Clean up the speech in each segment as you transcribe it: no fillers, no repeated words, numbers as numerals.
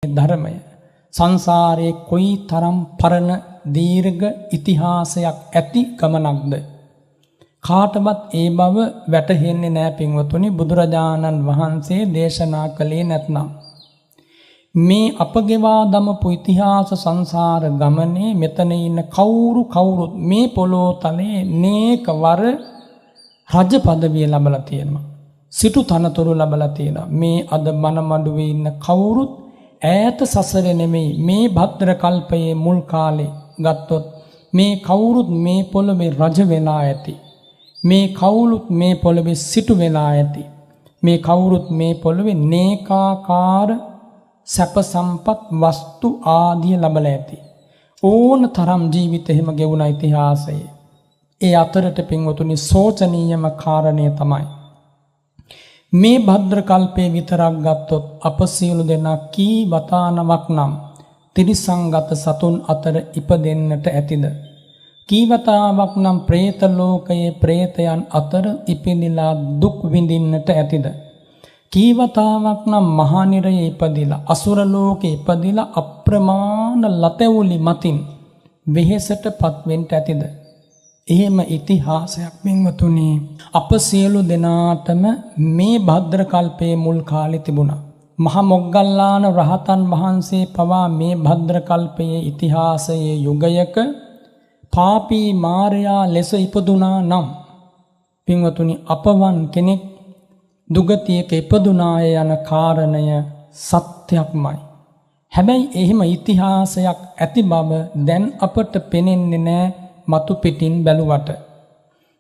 ධර්මය සංසාරයේ කොයි තරම් පරණ දීර්ඝ ඉතිහාසයක් ඇති ගමනක්ද කාටවත් ඒ බව වැටහෙන්නේ නැහැ පින්වතුනි. බුදුරජාණන් වහන්සේ දේශනා කළේ නැත්නම් මේ අපගෙවා දමපු ඉතිහාස සංසාර ගමනේ මෙතන ඉන්න කවුරුත් මේ පොළොව තලයේ නේක වර රජ පදවිය ලැබලා තියෙනවා. සිටු තනතුරු ලැබලා තියෙනවා. මේ අද මනමඩුවේ ඉන්න කවුරුත් ඈත සසරේ නෙමෙයි මේ භද්‍ර කල්පයේ මුල් කාලේ ගත්තොත් මේ කවුරුත් මේ පොළොවේ රජ වෙලා ඇති. මේ කවුරුත් මේ පොළොවේ සිටු වෙලා ඇති. මේ කවුරුත් මේ පොළොවේ නේකාකාර සැප සම්පත් වස්තු ආදිය ලැබලා ඇති. ඕන තරම් ජීවිත එහෙම ගෙවුණ ඉතිහාසය. ඒ අතරට පින්වතුනි සෝචනීයම කාරණය තමයි මේ භද්‍ර කල්පේ විතරක් ගත්තොත් අප සියලු දෙනා කී වතානමක් නම් ත්‍රිසංගත සතුන් අතර ඉපදෙන්නට ඇතිද? කී වතාවක් නම් പ്രേත ලෝකයේ പ്രേතයන් අතර ඉපදිලා දුක් විඳින්නට ඇතිද? කී වතාවක් නම් මහා නිරයේ ඉපදිලා අසුර ලෝකේ ඉපදිලා අප්‍රමාණ ලතැවුලි මතින් වෙහෙසටපත් වෙන්න ඇතිද? එහෙම ඉතිහාසයක් පින්වතුනි අප සියලු දෙනාටම මේ භද්‍ර කල්පයේ මුල් කාලේ තිබුණා. මහා මොග්ගල්ලාන රහතන් වහන්සේ පවා මේ භද්‍ර කල්පයේ ඉතිහාසයේ යුගයක පාපී මාරයා ලෙස ඉපදුනා නම් පින්වතුනි අපවන් කෙනෙක් දුගතියක ඉපදුනාය යන කාරණය සත්‍යක්මයි. හැබැයි එහෙම ඉතිහාසයක් ඇති බව දැන් අපට පෙනෙන්නේ නැහැ. මතු පිටින් බැලුවට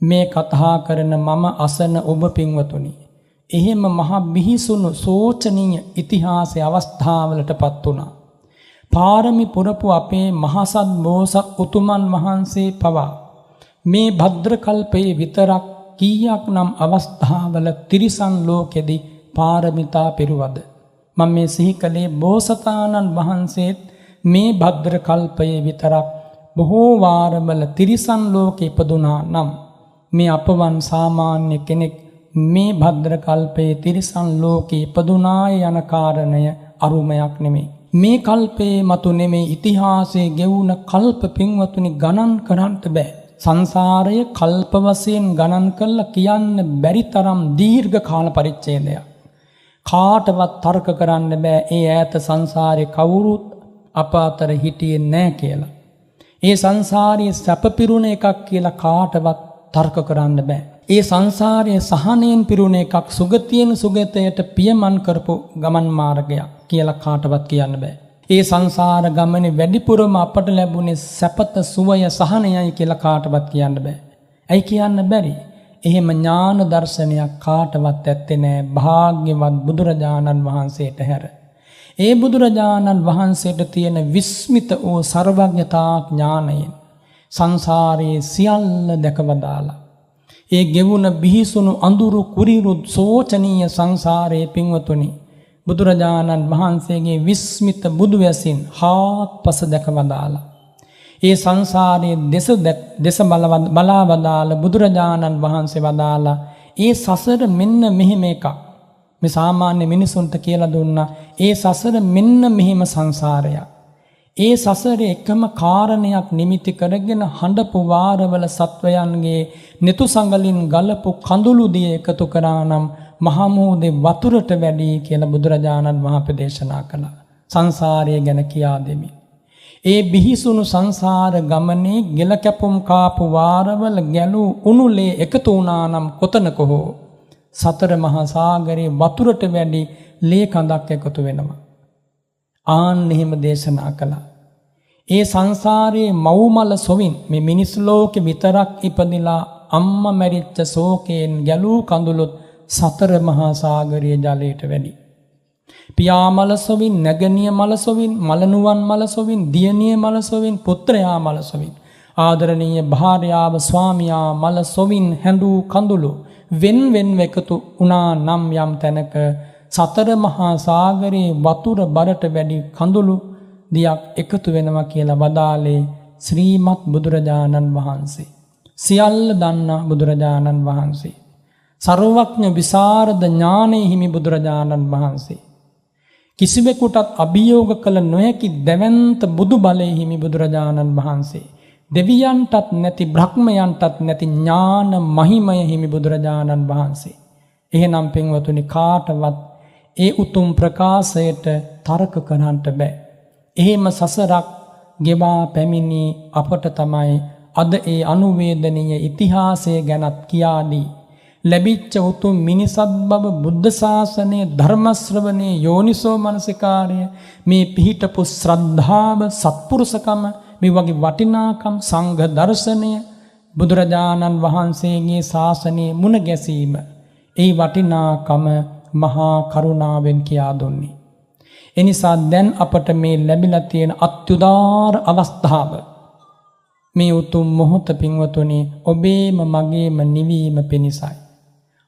මේ කතා කරන මම අසන ඔබ පින්වතුනි එහෙම මහ බිහිසුණු සෝචනීය ඉතිහාසයේ අවස්ථාවලටපත් වුණා. පාරමි පුරපු අපේ මහසත් බෝසත් උතුමන් වහන්සේ පවා මේ භද්‍ර කල්පයේ විතරක් කීයක් නම් අවස්ථාවල තිරිසන් ලෝකෙදී පාරමිතා පිරුවද? මම මේ සිහි කළේ බෝසතාණන් වහන්සේත් මේ භද්‍ර කල්පයේ විතරක් බොහෝ වාරවල තිරිසන් ලෝකෙ ඉපදුනා නම් මේ අපවන් සාමාන්‍ය කෙනෙක් මේ භද්‍ර කල්පයේ තිරිසන් ලෝකෙ ඉපදුනාය යන කාරණය අරුමයක් නෙමෙයි. මේ කල්පයේ මතු නෙමෙයි ඉතිහාසයේ ගෙවුන කල්ප පින්වතුනි ගණන් කරන්න බෑ. සංසාරයේ කල්ප වශයෙන් ගණන් කළා කියන්න බැරි තරම් දීර්ඝ කාල පරිච්ඡේදයක්. කාටවත් තර්ක කරන්න බෑ ඒ ඈත සංසාරේ කවුරුත් අප අතර හිටියේ නෑ කියලා. ඒ සංසාරයේ සැප පිරුණ එකක් කියලා කාටවත් තර්ක කරන්න බෑ. ඒ සංසාරයේ සහනයෙන් පිරුණ එකක් සුගතියෙන් සුගතයට පියමන් කරපු ගමන් මාර්ගයක් කියලා කාටවත් කියන්න බෑ. ඒ සංසාර ගමනේ වැඩිපුරම අපට ලැබුණේ සැපත සුවය සහනයයි කියලා කාටවත් කියන්න බෑ. ඇයි කියන්න බැරි? එහෙම ඥාන දර්ශනයක් කාටවත් ඇත්තේ නෑ භාග්‍යවත් බුදුරජාණන් වහන්සේට හැර. ඒ බුදුරජාණන් වහන්සේට තියෙන විස්මිත වූ සර්වඥතා ඥානයෙන් සංසාරයේ සියල්ල දැකවදාලා ඒ ගෙවුන බිහිසුණු අඳුරු කුරිරු සෝචනීය සංසාරයේ පින්වතුනි බුදුරජාණන් වහන්සේගේ විස්මිත බුදු වැසින් හාත්පස දැකවදාලා ඒ සංසාරයේ දෙස බලා වදාළ බුදුරජාණන් වහන්සේ වදාලා ඒ සසර මෙන්න මෙහෙම එකක්. මේ සාමාන්‍ය මිනිසුන්ට කියලා දුන්නා ඒ සසර මෙන්න මෙහිම සංසාරයක්. ඒ සසරේ එකම කාරණයක් නිමිති කරගෙන හඬපු වාරවල සත්වයන්ගේ නිතු සංගලින් ගලපු කඳුළු දිය එකතු කරා නම් මහමෝදේ වතුරට වැඩි කියලා බුදුරජාණන් වහන්සේ දේශනා කළා. සංසාරය ගැන කියා දෙමින්. ඒ බිහිසුණු සංසාර ගමනේ ගෙල කැපුම් කාපු වාරවල ගැලූ උණුලේ එකතු වුණා නම් කොතනක හෝ සතර මහා සාගරේ වතුරට වැඩි ලේ කඳක් එකතු වෙනවා. ආන් එහෙම දේශනා කළා. ඒ සංසාරයේ මව්මල සොවින් මේ මිනිස් ලෝකෙ විතරක් ඉපදිලා අම්මා මැරිච්ච ශෝකයෙන් ගැලූ කඳුළුත් සතර මහා සාගරයේ ජලයට වැඩි. පියාමල සොවින්, නැගණිය මල සොවින්, මලනුවන් මල සොවින්, දියණිය මල සොවින්, පුත්‍රයා මල සොවින්, ආදරණීය භාර්යාව ස්වාමියා මල සොවින් හැඬු කඳුළු වෙන් එකතු වුණා නම් යම් තැනක සතර මහා සාගරයේ වතුර බරට වැඩි කඳුළු දියක් එකතු වෙනවා කියලා වදාළේ ශ්‍රීමත් බුදුරජාණන් වහන්සේ. සියල්ල දන්නා බුදුරජාණන් වහන්සේ. සර්වඥ විසරද ඥානෙ හිමි බුදුරජාණන් වහන්සේ. කිසිවෙකුටත් අභියෝග කළ නොහැකි දැවැන්ත බුදු බලයේ හිමි බුදුරජාණන් වහන්සේ. දෙවියන්ටත් නැති බ්‍රහ්මයන්ටත් නැති ඥාන මහිමය හිමි බුදුරජාණන් වහන්සේ. එහෙනම් පින්වතුනි කාටවත් ඒ උතුම් ප්‍රකාශයට තර්ක කරන්නට බෑ. එහෙම සසරක් ගෙවා පැමිණි අපට තමයි අද ඒ අනුවේදනීය ඉතිහාසය ගැනත් කියා දී ලැබිච්ච උතුම් මිනිසත් බව බුද්ධ ශාසනය ධර්ම ශ්‍රවණේ යෝනිසෝ මනසිකාරය මේ පිහිටපු ශ්‍රද්ධාව සත්පුරුෂකම මේ වගේ වටිනාකම් සංඝ දර්ශනය බුදුරජාණන් වහන්සේගේ ශාසනයේ මුණ ගැසීම ඒ වටිනාකම මහා කරුණාවෙන් කියා දුන්නේ. එනිසා දැන් අපට මේ ලැබිලා තියෙන අත්‍යුදාර අවස්ථාව මේ උතුම් මොහොත පින්වතුනි ඔබේම මගේම නිවීම පිණිසයි.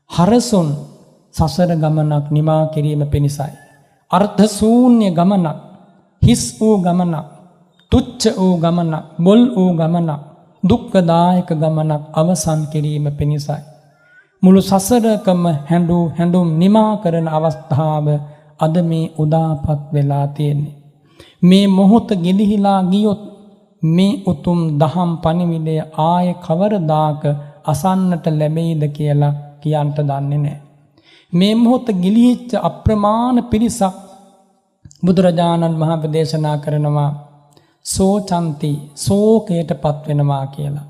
හරසුන් සසර ගමනක් නිමා කිරීම පිණිසයි. අර්ථ ශූන්‍ය ගමනක්, හිස් වූ ගමනක්, තුච්ඡ වූ ගමනක්, බොල් වූ ගමනක්, දුක්ඛදායක ගමනක් අවසන් කිරීම පිණිසයි. මුළු සසරකම හැඬුම් නිමා කරන අවස්ථාව අද මේ උදාපත් වෙලා තියෙන්නේ. මේ මොහොත ගෙලිහිලා ගියොත් මේ උතුම් දහම් පණිවිඩය ආයේ කවරදාක අසන්නට ලැබෙයිද කියලා කියන්ට දන්නේ නැහැ. මේ මොහොත ගිලිහිච්ච අප්‍රමාණ පිරිසක් බුදුරජාණන් වහන්සේ දේශනා කරනවා සෝචන්ති ශෝකයටපත් වෙනවා කියලා.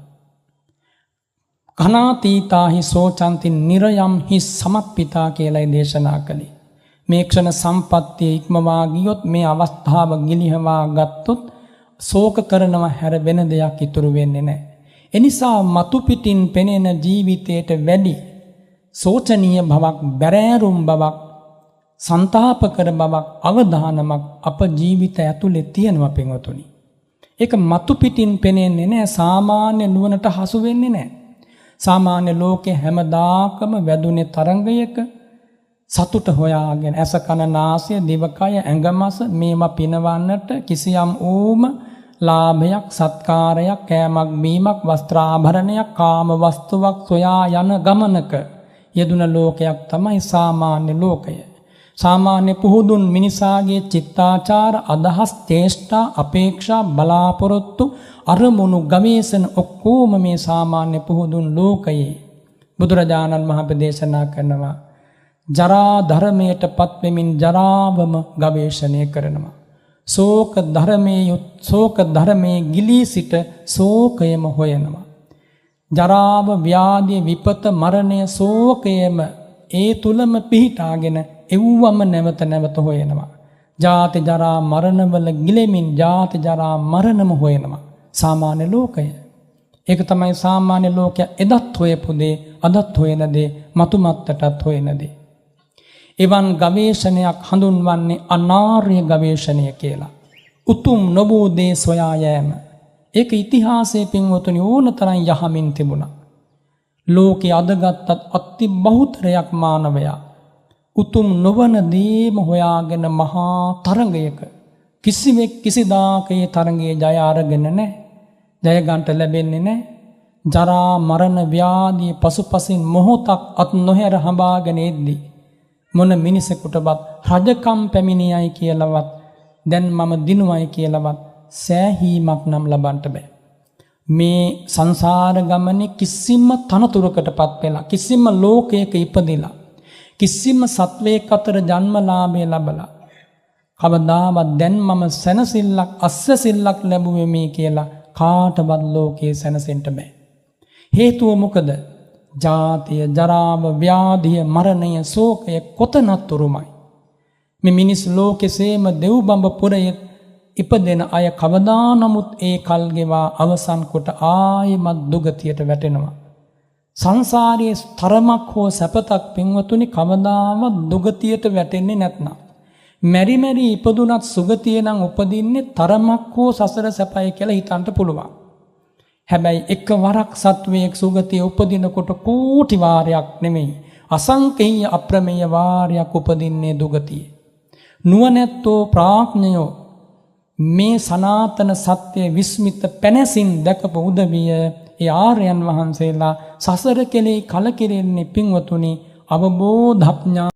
කනාතීතාහි සෝචන්ති නිරයම් හි සමප්පිතා කියලායි දේශනා කළේ. මේ ක්ෂණ සම්පත්තිය ඉක්මවා ගියොත් මේ අවස්ථාව ගිලිහවා ගත්තොත් ශෝක කරනව හැර වෙන දෙයක් ඉතුරු වෙන්නේ නැහැ. එනිසා මතු පිටින් පෙනෙන ජීවිතයට වැඩි සෝචනීය බවක්, බැරෑරුම් බවක්, සන්තාපකර බවක්, අවදානමක් අප ජීවිත ඇතුලේ තියෙනවා පින්වතුනි. ඒක මතු පිටින් පෙනෙන්නේ නැහැ, සාමාන්‍ය නුවණට හසු වෙන්නේ නැහැ. සාමාන්‍ය ලෝකේ හැමදාකම වැදුනේ තරංගයක සතුට හොයාගෙන ඇස කන නාසය දිවකය ඇඟමස මේවා පිනවන්නට කිසියම් ඌම ලාභයක් සත්කාරයක් කෑමක් බීමක් වස්ත්‍රාභරණයක් කාම වස්තුවක් සොයා යන ගමනක යෙදුන ලෝකයක් තමයි සාමාන්‍ය ලෝකය. සාමාන්‍ය පුහුදුන් මිනිසාගේ චිත්තාචාර අදහස් චේෂ්ඨා අපේක්ෂා බලාපොරොත්තු අරමුණු ගවේෂණ ඔක්කොම මේ සාමාන්‍ය පුහුදුන් ලෝකයේ බුදුරජාණන් වහන්සේ දේශනා කරනවා ජරා ධර්මයට පත්වෙමින් ජරාවම ගවේෂණය කරනවා. ශෝක ධර්මයේ ගිලී සිට ශෝකයම හොයනවා. ජරාව ව්‍යාධිය විපත මරණය ශෝකයම ඒ තුලම පිහිටාගෙන එව්වම නැවත නැවත හොයනවා. ජාති ජරා මරණවල ගිලෙමින් ජාති ජරා මරණම හොයනවා. සාමාන්‍ය ලෝකය. ඒක තමයි සාමාන්‍ය ලෝකයා එදත් හොයපු දේ, අදත් හොයන දේ, මතුමත්තටත් හොයන දේ. එවන් ගවේෂණයක් හඳුන්වන්නේ අනාර්ය ගවේෂණය කියලා. උතුම් නොබෝ දේ සොයා යෑම. ඒක ඉතිහාසයේ පින්වතුනි ඕනතරම් යහමින් තිබුණා. ලෝකේ අදගත්ත් අති බහුතරයක් මානවයා උතුම් නොවන දේම හොයාගෙන මහා තරංගයක කිසිවෙක් කිසිදාක ඒ තරංගයේ ජය අරගෙන නැහැ. ජය ගන්නට ලැබෙන්නේ නැහැ. ජරා මරණ ව්‍යාධි පසුපසින් මොහොතක් අත් නොහැර හඹාගෙන එද්දී මොන මිනිසෙකුටවත් රජකම් පැමිණියයි කියලාවත් දැන් මම දිනුවයි කියලාවත් සෑහීමක් නම් ලබන්නට බෑ. මේ සංසාර ගමනේ කිසිම තනතුරකටපත් වෙලා කිසිම ලෝකයක ඉපදිලා කිසිම සත්වයක අතර ජන්මලාභය ලැබලා කවදාවත් දැන් මම සැනසෙල්ලක් අස්සසිල්ලක් ලැබුවේ මේ කියලා කාටවත් ලෝකේ සැනසෙන්න බෑ. හේතුව මොකද? ජාතිය ජරාව ව්‍යාධිය මරණය ශෝකය කොතනත් උරුමයි. මේ මිනිස් ලෝකෙසේම දෙව්බඹ පුරයේ ඉපදෙන අය කවදා නමුත් ඒ කල් ගෙවා අවසන් කොට ආයෙමත් දුගතියට වැටෙනවා. සංසාරයේ තරමක් හෝ සැපතක් පින්වතුනි කවදාවත් දුගතියට වැටෙන්නේ නැත්නම් මෙරි මෙරි ඉපදුනත් සුගතිය නම් උපදින්නේ තරමක් හෝ සසර සැපයි කියලා හිතන්න පුළුවන්. හැබැයි එකවරක් සත්වයක් සුගතිය උපදිනකොට කෝටි වාරයක් නෙමෙයි අසංකේය අප්‍රමේය වාරයක් උපදින්නේ දුගතිය. නුවණැත්තෝ ප්‍රඥයෝ මේ සනාතන සත්‍ය විස්මිත පැනසින් දැකපු උදවිය ඒ ආර්යයන් වහන්සේලා සසර කෙලේ කලකිරෙන්නේ පින්වතුනි අවබෝධඥා